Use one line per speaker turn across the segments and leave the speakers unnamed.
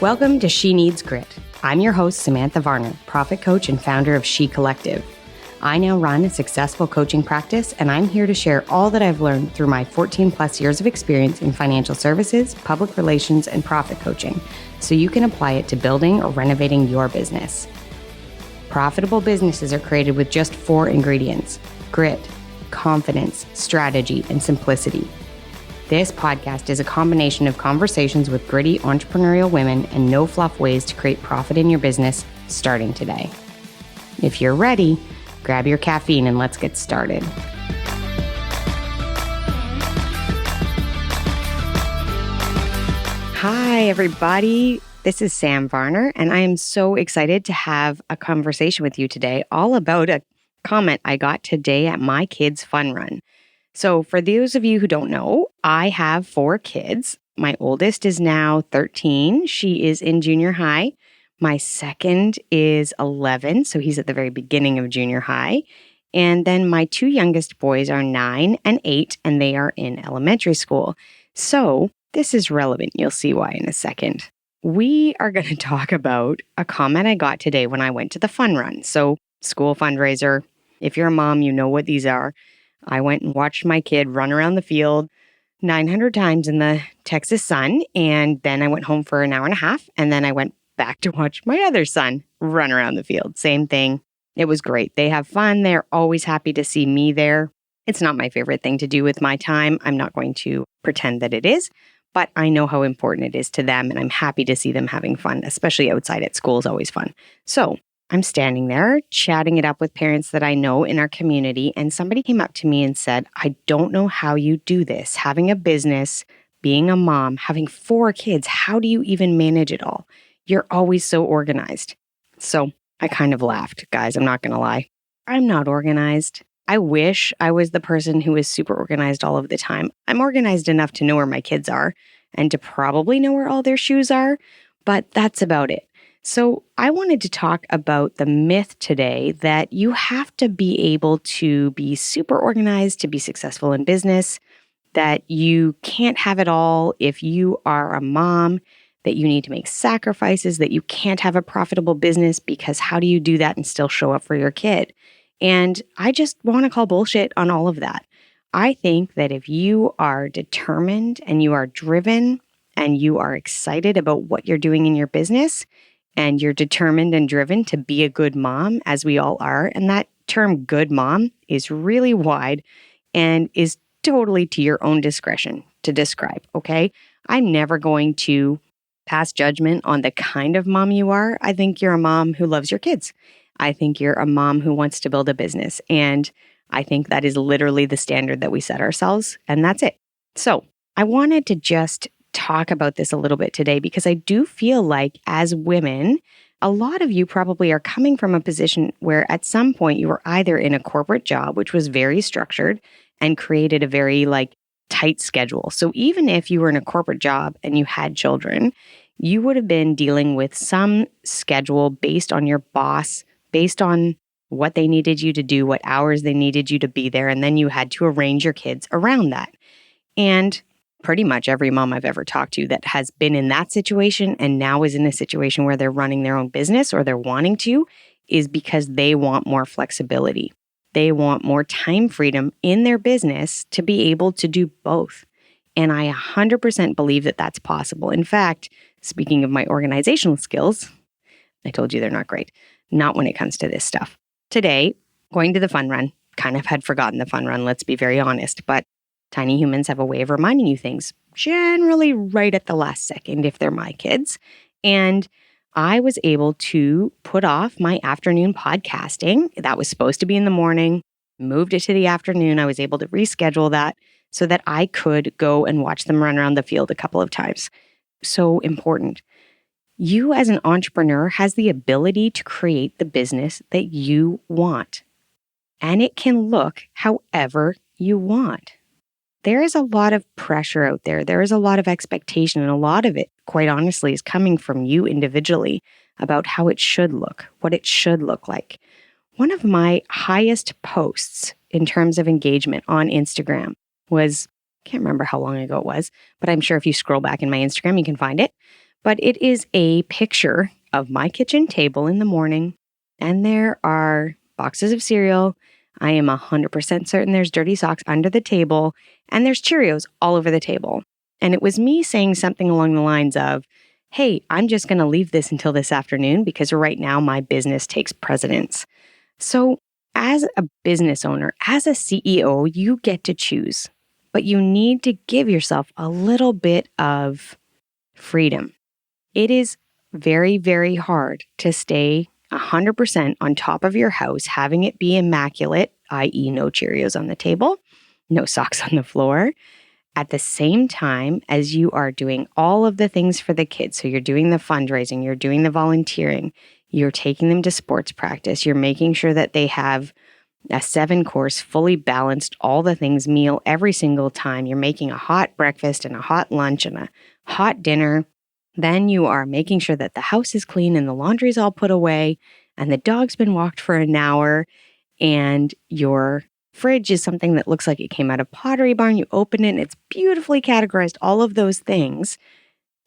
Welcome to She Needs Grit. I'm your host, Samantha Varner, profit coach and founder of She Collective. I now run a successful coaching practice, and I'm here to share all that I've learned through my 14 plus years of experience in financial services, public relations, and profit coaching, so you can apply it to building or renovating your business. Profitable businesses are created with just 4 ingredients: grit, confidence, strategy, and simplicity. This podcast is a combination of conversations with gritty entrepreneurial women and no fluff ways to create profit in your business starting today. If you're ready, grab your caffeine and let's get started. Hi, everybody. This is Sam Varner, and I am so excited to have a conversation with you today all about a comment I got today at my kids' fun run. So for those of you who don't know, I have 4 kids. My oldest is now 13. She is in junior high. My second is 11, so he's at the very beginning of junior high. And then my 2 youngest boys are 9 and 8, and they are in elementary school. So this is relevant. You'll see why in a second. We are going to talk about a comment I got today when I went to the fun run. So school fundraiser. If you're a mom, you know what these are. I went and watched my kid run around the field 900 times in the Texas sun, and then I went home for an hour and a half, and then I went back to watch my other son run around the field. Same thing. It was great. They have fun. They're always happy to see me there. It's not my favorite thing to do with my time. I'm not going to pretend that it is, but I know how important it is to them, and I'm happy to see them having fun, especially outside at school is always fun. So I'm standing there chatting it up with parents that I know in our community, and somebody came up to me and said, I don't know how you do this. Having a business, being a mom, having 4 kids, how do you even manage it all? You're always so organized. So I kind of laughed, guys. I'm not going to lie. I'm not organized. I wish I was the person who is super organized all of the time. I'm organized enough to know where my kids are and to probably know where all their shoes are, but that's about it. So I wanted to talk about the myth today that you have to be able to be super organized to be successful in business, that you can't have it all if you are a mom, that you need to make sacrifices, that you can't have a profitable business because how do you do that and still show up for your kid? And I just want to call bullshit on all of that. I think that if you are determined and you are driven and you are excited about what you're doing in your business and you're determined and driven to be a good mom, as we all are, and that term good mom is really wide and is totally to your own discretion to describe, okay? I'm never going to pass judgment on the kind of mom you are. I think you're a mom who loves your kids. I think you're a mom who wants to build a business. And I think that is literally the standard that we set ourselves. And that's it. So I wanted to just talk about this a little bit today because I do feel like as women, a lot of you probably are coming from a position where at some point you were either in a corporate job, which was very structured and created a very tight schedule. So even if you were in a corporate job and you had children, you would have been dealing with some schedule based on your boss, based on what they needed you to do, what hours they needed you to be there, and then you had to arrange your kids around that. And pretty much every mom I've ever talked to that has been in that situation and now is in a situation where they're running their own business or they're wanting to is because they want more flexibility. They want more time freedom in their business to be able to do both. And I 100% believe that that's possible. In fact, speaking of my organizational skills, I told you they're not great. Not when it comes to this stuff. Today, going to the fun run, kind of had forgotten the fun run, let's be very honest, but tiny humans have a way of reminding you things, generally right at the last second if they're my kids. And I was able to put off my afternoon podcasting. That was supposed to be in the morning, moved it to the afternoon. I was able to reschedule that so that I could go and watch them run around the field a couple of times. So important. You as an entrepreneur has the ability to create the business that you want. And it can look however you want. There is a lot of pressure out there. There is a lot of expectation, and a lot of it, quite honestly, is coming from you individually about how it should look, what it should look like. One of my highest posts in terms of engagement on Instagram was, I can't remember how long ago it was, but I'm sure if you scroll back in my Instagram, you can find it. But it is a picture of my kitchen table in the morning, and there are boxes of cereal. I am 100% certain there's dirty socks under the table, and there's Cheerios all over the table. And it was me saying something along the lines of, hey, I'm just going to leave this until this afternoon because right now my business takes precedence. So, as a business owner, as a CEO, you get to choose, but you need to give yourself a little bit of freedom. It is very, very hard to stay 100% on top of your house, having it be immaculate, i.e., no Cheerios on the table, no socks on the floor, at the same time as you are doing all of the things for the kids. So you're doing the fundraising, you're doing the volunteering, you're taking them to sports practice, you're making sure that they have a 7-course, fully balanced, all the things meal every single time. You're making a hot breakfast and a hot lunch and a hot dinner. Then you are making sure that the house is clean and the laundry's all put away and the dog's been walked for an hour and your fridge is something that looks like it came out of Pottery Barn. You open it and it's beautifully categorized, all of those things.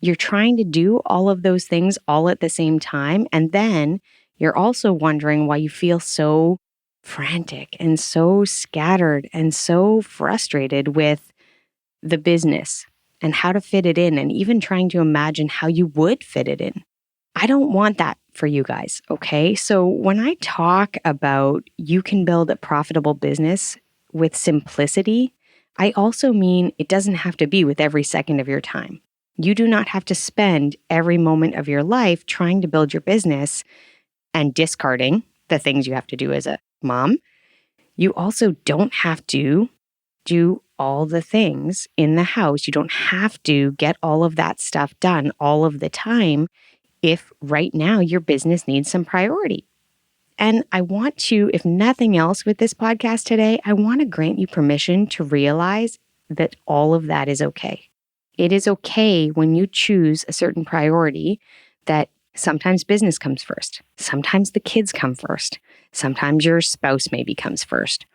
You're trying to do all of those things all at the same time. And then you're also wondering why you feel so frantic and so scattered and so frustrated with the business and how to fit it in, and even trying to imagine how you would fit it in. I don't want that for you guys, okay? So when I talk about you can build a profitable business with simplicity, I also mean it doesn't have to be with every second of your time. You do not have to spend every moment of your life trying to build your business and discarding the things you have to do as a mom. You also don't have to do all the things in the house. You don't have to get all of that stuff done all of the time if right now your business needs some priority. And I want to, if nothing else with this podcast today, I want to grant you permission to realize that all of that is okay. It is okay when you choose a certain priority that sometimes business comes first. Sometimes the kids come first. Sometimes your spouse maybe comes first.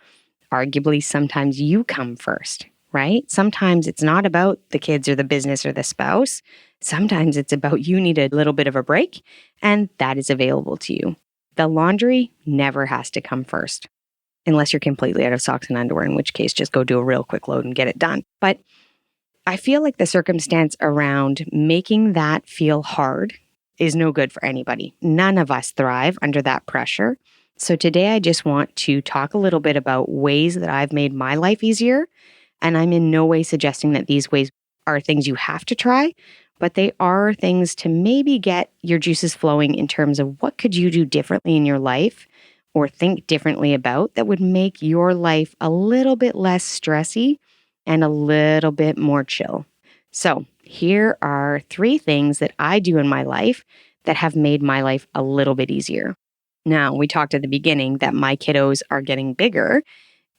Arguably, sometimes you come first, right? Sometimes it's not about the kids or the business or the spouse. Sometimes it's about you need a little bit of a break, and that is available to you. The laundry never has to come first, unless you're completely out of socks and underwear, in which case just go do a real quick load and get it done. But I feel like the circumstance around making that feel hard is no good for anybody. None of us thrive under that pressure. So today I just want to talk a little bit about ways that I've made my life easier. And I'm in no way suggesting that these ways are things you have to try, but they are things to maybe get your juices flowing in terms of what could you do differently in your life or think differently about that would make your life a little bit less stressy and a little bit more chill. So here are 3 things that I do in my life that have made my life a little bit easier. Now, we talked at the beginning that my kiddos are getting bigger.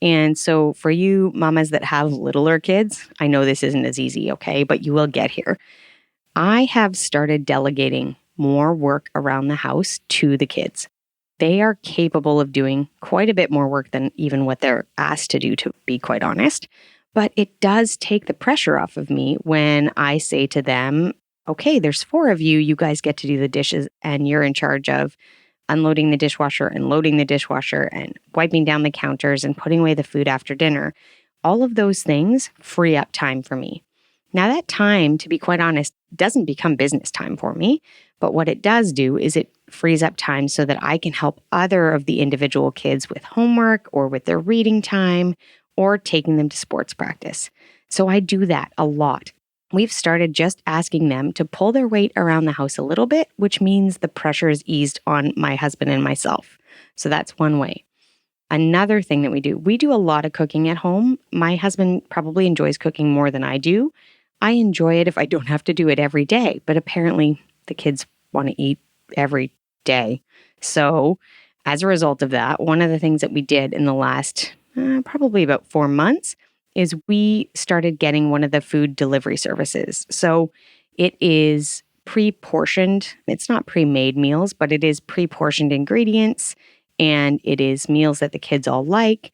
And so for you mamas that have littler kids, I know this isn't as easy, okay, but you will get here. I have started delegating more work around the house to the kids. They are capable of doing quite a bit more work than even what they're asked to do, to be quite honest. But it does take the pressure off of me when I say to them, okay, there's 4 of you, you guys get to do the dishes and you're in charge of unloading the dishwasher and loading the dishwasher and wiping down the counters and putting away the food after dinner. All of those things free up time for me. Now that time, to be quite honest, doesn't become business time for me, but what it does do is it frees up time so that I can help other of the individual kids with homework or with their reading time or taking them to sports practice. So I do that a lot. We've started just asking them to pull their weight around the house a little bit, which means the pressure is eased on my husband and myself. So that's one way. Another thing that we do a lot of cooking at home. My husband probably enjoys cooking more than I do. I enjoy it if I don't have to do it every day, but apparently the kids want to eat every day. So as a result of that, one of the things that we did in the last probably about 4 months is we started getting one of the food delivery services. So it is pre-portioned. It's not pre-made meals, but it is pre-portioned ingredients, and it is meals that the kids all like.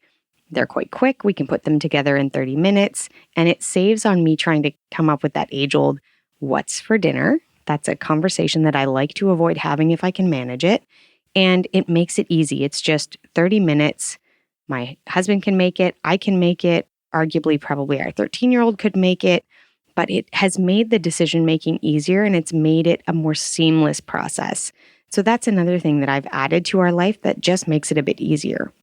They're quite quick. We can put them together in 30 minutes, and it saves on me trying to come up with that age-old what's for dinner, That's a conversation that I like to avoid having if I can manage it. And it makes it easy. It's just 30 minutes. My husband can make it. I can make it. Arguably, probably our 13-year-old could make it. But it has made the decision making easier and it's made it a more seamless process. So that's another thing that I've added to our life that just makes it a bit easier.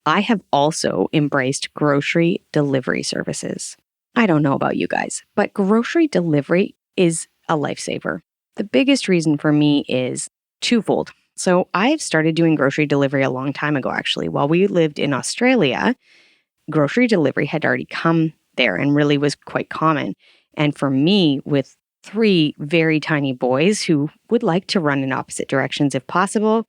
I have also embraced grocery delivery services. I don't know about you guys, but grocery delivery is a lifesaver. The biggest reason for me is twofold. So I've started doing grocery delivery a long time ago, actually. While we lived in Australia, grocery delivery had already come there and really was quite common. And for me, with 3 very tiny boys who would like to run in opposite directions if possible,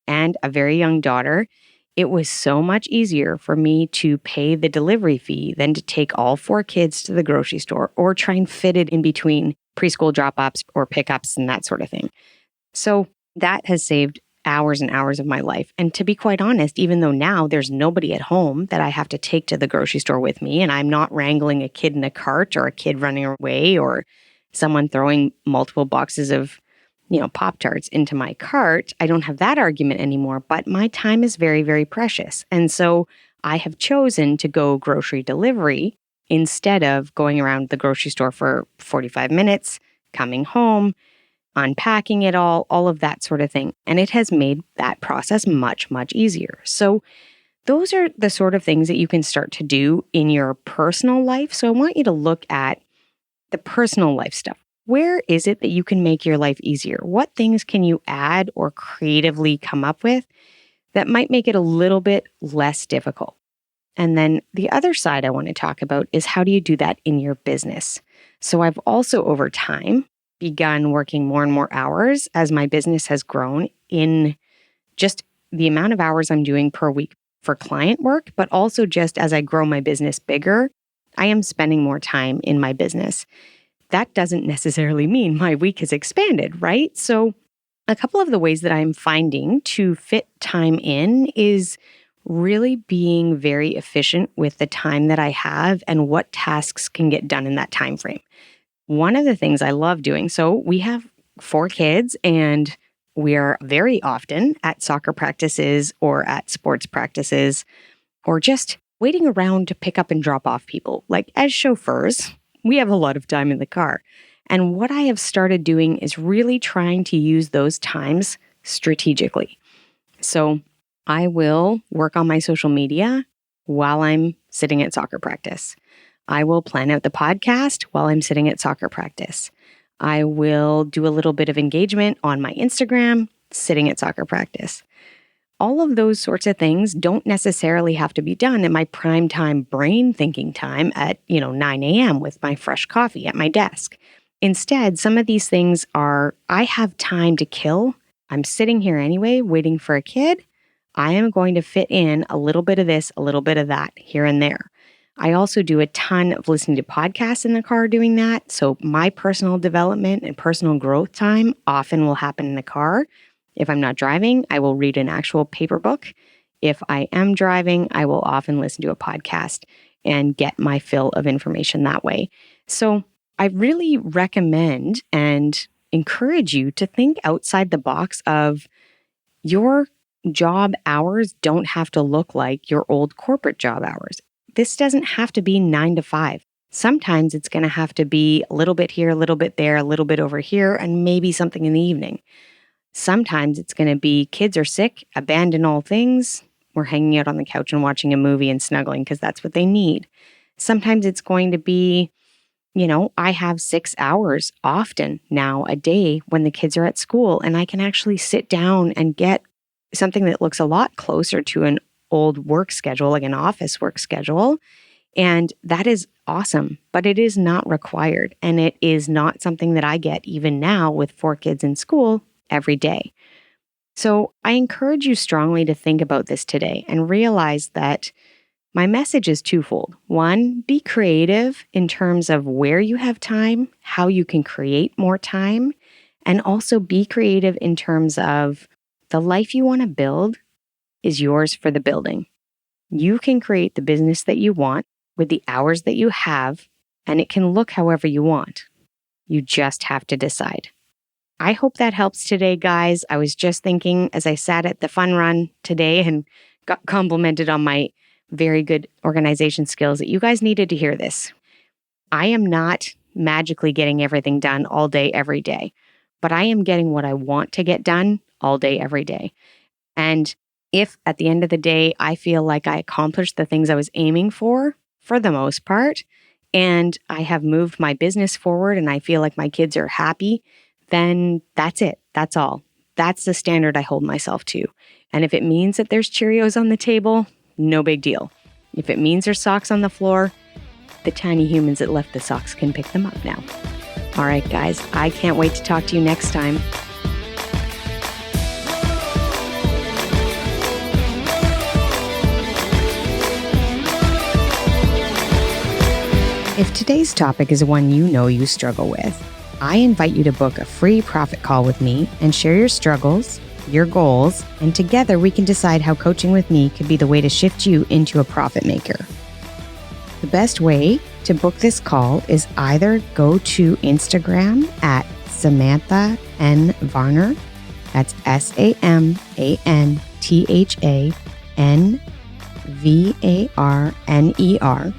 and a very young daughter, it was so much easier for me to pay the delivery fee than to take all 4 kids to the grocery store or try and fit it in between preschool drop-offs or pickups and that sort of thing. So that has saved hours and hours of my life. And to be quite honest, even though now there's nobody at home that I have to take to the grocery store with me, and I'm not wrangling a kid in a cart or a kid running away or someone throwing multiple boxes of, Pop-Tarts into my cart, I don't have that argument anymore, but my time is very, very precious. And so I have chosen to go grocery delivery instead of going around the grocery store for 45 minutes, coming home, unpacking it all of that sort of thing. And it has made that process much, much easier. So those are the sort of things that you can start to do in your personal life. So I want you to look at the personal life stuff. Where is it that you can make your life easier? What things can you add or creatively come up with that might make it a little bit less difficult? And then the other side I want to talk about is how do you do that in your business? So I've also over time begun working more and more hours as my business has grown in just the amount of hours I'm doing per week for client work, but also just as I grow my business bigger, I am spending more time in my business. That doesn't necessarily mean my week has expanded, right? So a couple of the ways that I'm finding to fit time in is really being very efficient with the time that I have and what tasks can get done in that time frame. One of the things I love doing, so we have 4 kids and we are very often at soccer practices or at sports practices or just waiting around to pick up and drop off people. Like as chauffeurs, we have a lot of time in the car. And what I have started doing is really trying to use those times strategically. So I will work on my social media while I'm sitting at soccer practice. I will plan out the podcast while I'm sitting at soccer practice. I will do a little bit of engagement on my Instagram sitting at soccer practice. All of those sorts of things don't necessarily have to be done in my prime time brain thinking time at, 9 a.m. with my fresh coffee at my desk. Instead, some of these things are, I have time to kill. I'm sitting here anyway, waiting for a kid. I am going to fit in a little bit of this, a little bit of that here and there. I also do a ton of listening to podcasts in the car doing that. So my personal development and personal growth time often will happen in the car. If I'm not driving, I will read an actual paper book. If I am driving, I will often listen to a podcast and get my fill of information that way. So I really recommend and encourage you to think outside the box of your job hours don't have to look like your old corporate job hours. This doesn't have to be 9 to 5. Sometimes it's going to have to be a little bit here, a little bit there, a little bit over here, and maybe something in the evening. Sometimes it's going to be kids are sick, abandon all things. We're hanging out on the couch and watching a movie and snuggling because that's what they need. Sometimes it's going to be, I have 6 hours often now a day when the kids are at school and I can actually sit down and get something that looks a lot closer to an old work schedule, like an office work schedule. And that is awesome, but it is not required. And it is not something that I get even now with 4 kids in school every day. So I encourage you strongly to think about this today and realize that my message is twofold. One, be creative in terms of where you have time, how you can create more time, and also be creative in terms of the life you want to build is yours for the building. You can create the business that you want with the hours that you have, and it can look however you want. You just have to decide. I hope that helps today, guys. I was just thinking as I sat at the fun run today and got complimented on my very good organization skills that you guys needed to hear this. I am not magically getting everything done all day, every day, but I am getting what I want to get done all day, every day. And if at the end of the day, I feel like I accomplished the things I was aiming for the most part, and I have moved my business forward and I feel like my kids are happy, then that's it. That's all. That's the standard I hold myself to. And if it means that there's Cheerios on the table, no big deal. If it means there's socks on the floor, the tiny humans that left the socks can pick them up now. All right, guys, I can't wait to talk to you next time. If today's topic is one you know you struggle with, I invite you to book a free profit call with me and share your struggles, your goals, and together we can decide how coaching with me could be the way to shift you into a profit maker. The best way to book this call is either go to Instagram at Samantha N. Varner, that's SAMANTHANVARNER,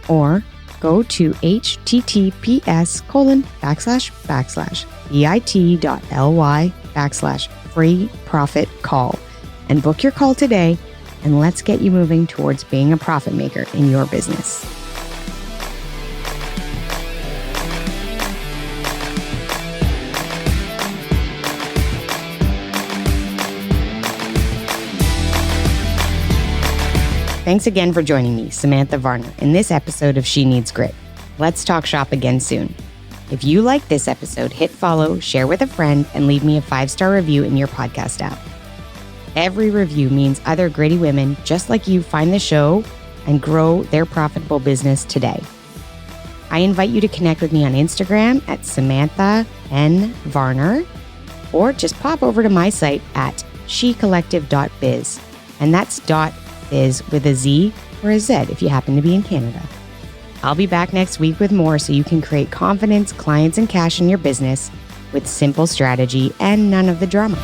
or go to https://bit.ly/free profit call and book your call today, and let's get you moving towards being a profit maker in your business. Thanks again for joining me, Samantha Varner, in this episode of She Needs Grit. Let's talk shop again soon. If you like this episode, hit follow, share with a friend, and leave me a 5-star review in your podcast app. Every review means other gritty women just like you find the show and grow their profitable business today. I invite you to connect with me on Instagram at Samantha N. Varner, or just pop over to my site at shecollective.biz, and that's .biz with a Z or a Z if you happen to be in Canada. I'll be back next week with more so you can create confidence, clients, and cash in your business with simple strategy and none of the drama.